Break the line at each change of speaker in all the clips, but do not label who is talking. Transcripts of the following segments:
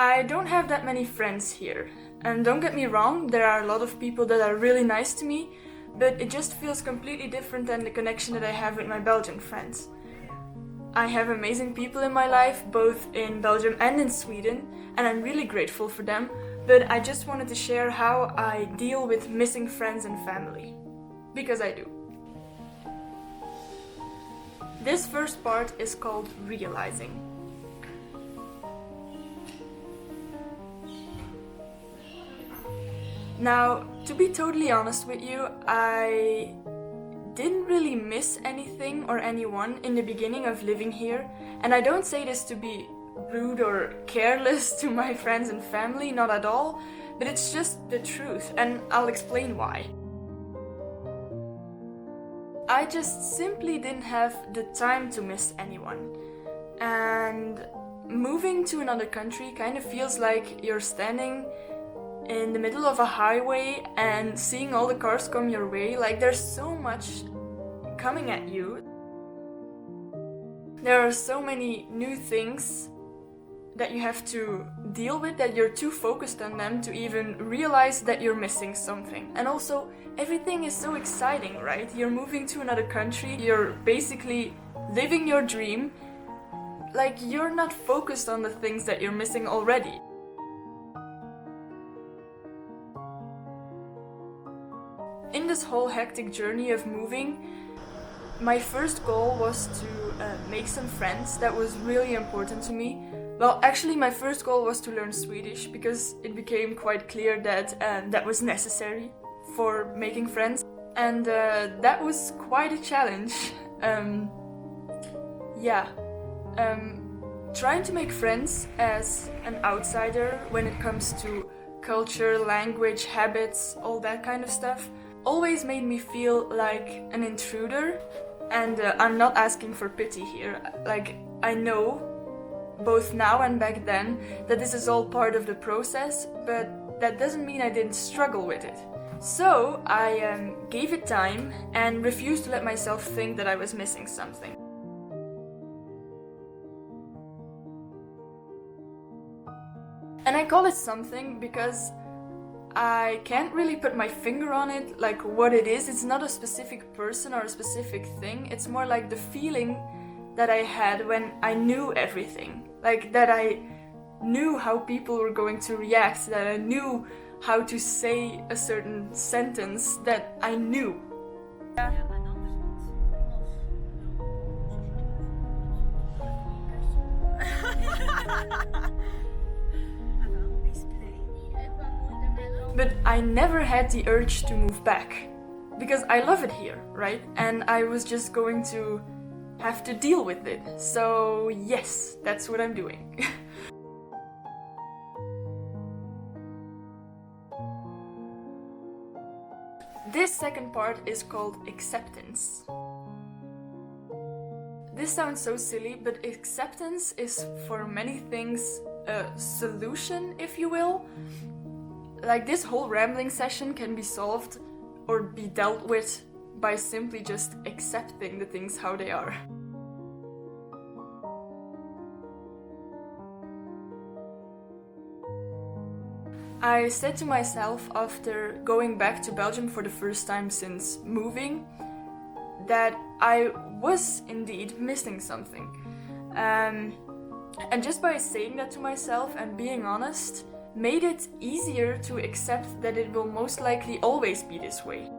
I don't have that many friends here, and don't get me wrong, there are a lot of people that are really nice to me, but it just feels completely different than the connection that I have with my Belgian friends. I have amazing people in my life, both in Belgium and in Sweden, and I'm really grateful for them, but I just wanted to share how I deal with missing friends and family. Because I do. This first part is called realizing. Now, to be totally honest with you, I didn't really miss anything or anyone in the beginning of living here, and I don't say this to be rude or careless to my friends and family, not at all, but it's just the truth, and I'll explain why. I just simply didn't have the time to miss anyone, and moving to another country kind of feels like you're standing in the middle of a highway and seeing all the cars come your way. Like, there's so much coming at you. There are so many new things that you have to deal with that you're too focused on them to even realize that you're missing something. And also, everything is so exciting, right? You're moving to another country, you're basically living your dream. Like, you're not focused on the things that you're missing already. In this whole hectic journey of moving, my first goal was to make some friends. That was really important to me. Well, actually, my first goal was to learn Swedish because it became quite clear that that was necessary for making friends. And that was quite a challenge. Trying to make friends as an outsider when it comes to culture, language, habits, all that kind of stuff, always made me feel like an intruder. And I'm not asking for pity here. Like, I know, both now and back then, that this is all part of the process, but that doesn't mean I didn't struggle with it. So I gave it time and refused to let myself think that I was missing something. And I call it something because I can't really put my finger on it, like what it is. It's not a specific person or a specific thing. It's more like the feeling that I had when I knew everything. Like, that I knew how people were going to react, that I knew how to say a certain sentence, that I knew. But I never had the urge to move back, because I love it here, right? And I was just going to have to deal with it. So yes, that's what I'm doing. This second part is called acceptance. This sounds so silly, but acceptance is for many things a solution, if you will. Like, this whole rambling session can be solved or be dealt with by simply just accepting the things how they are. I said to myself after going back to Belgium for the first time since moving that I was indeed missing something. And just by saying that to myself and being honest, made it easier to accept that it will most likely always be this way.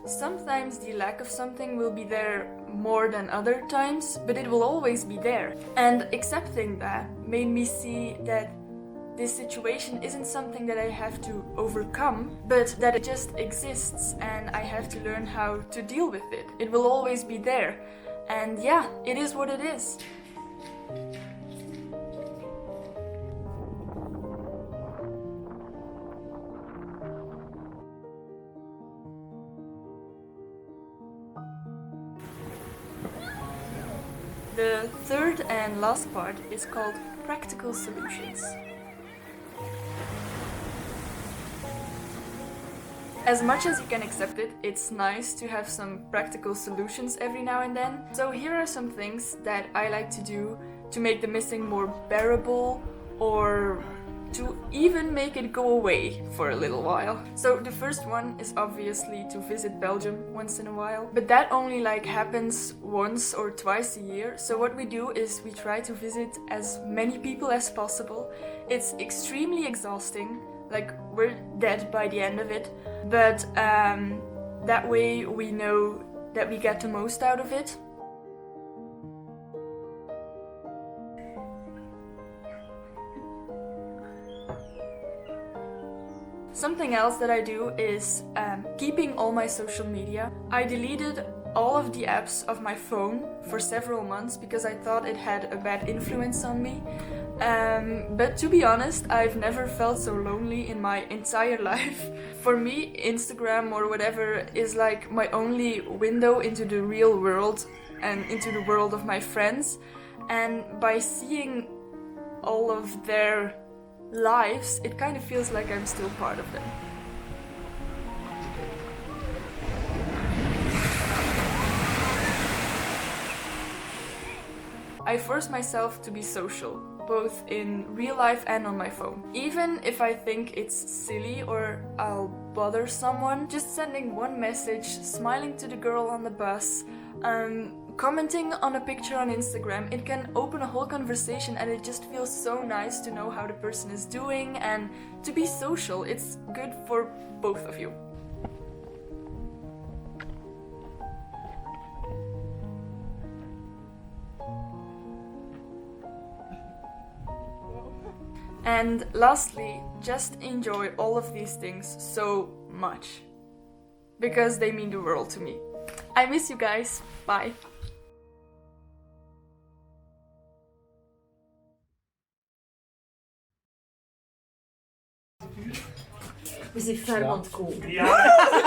Sometimes the lack of something will be there more than other times, but it will always be there. And accepting that made me see that this situation isn't something that I have to overcome, but that it just exists and I have to learn how to deal with it. It will always be there. And yeah, it is what it is. The third and last part is called practical solutions. As much as you can accept it, it's nice to have some practical solutions every now and then. So here are some things that I like to do to make the missing more bearable, or to even make it go away for a little while. So the first one is obviously to visit Belgium once in a while, but that only like happens once or twice a year. So what we do is we try to visit as many people as possible. It's extremely exhausting, like we're dead by the end of it, but that way we know that we get the most out of it. Something else that I do is keeping all my social media. I deleted all of the apps of my phone for several months because I thought it had a bad influence on me. But to be honest, I've never felt so lonely in my entire life. For me, Instagram or whatever is like my only window into the real world and into the world of my friends. And by seeing all of their lives, it kind of feels like I'm still part of them. I force myself to be social, both in real life and on my phone. Even if I think it's silly or I'll bother someone, just sending one message, smiling to the girl on the bus, commenting on a picture on Instagram, it can open a whole conversation, and it just feels so nice to know how the person is doing and to be social. It's good for both of you. And lastly, just enjoy all of these things so much, because they mean the world to me. I miss you guys. Bye.
We zijn ver aan het komen. Ja.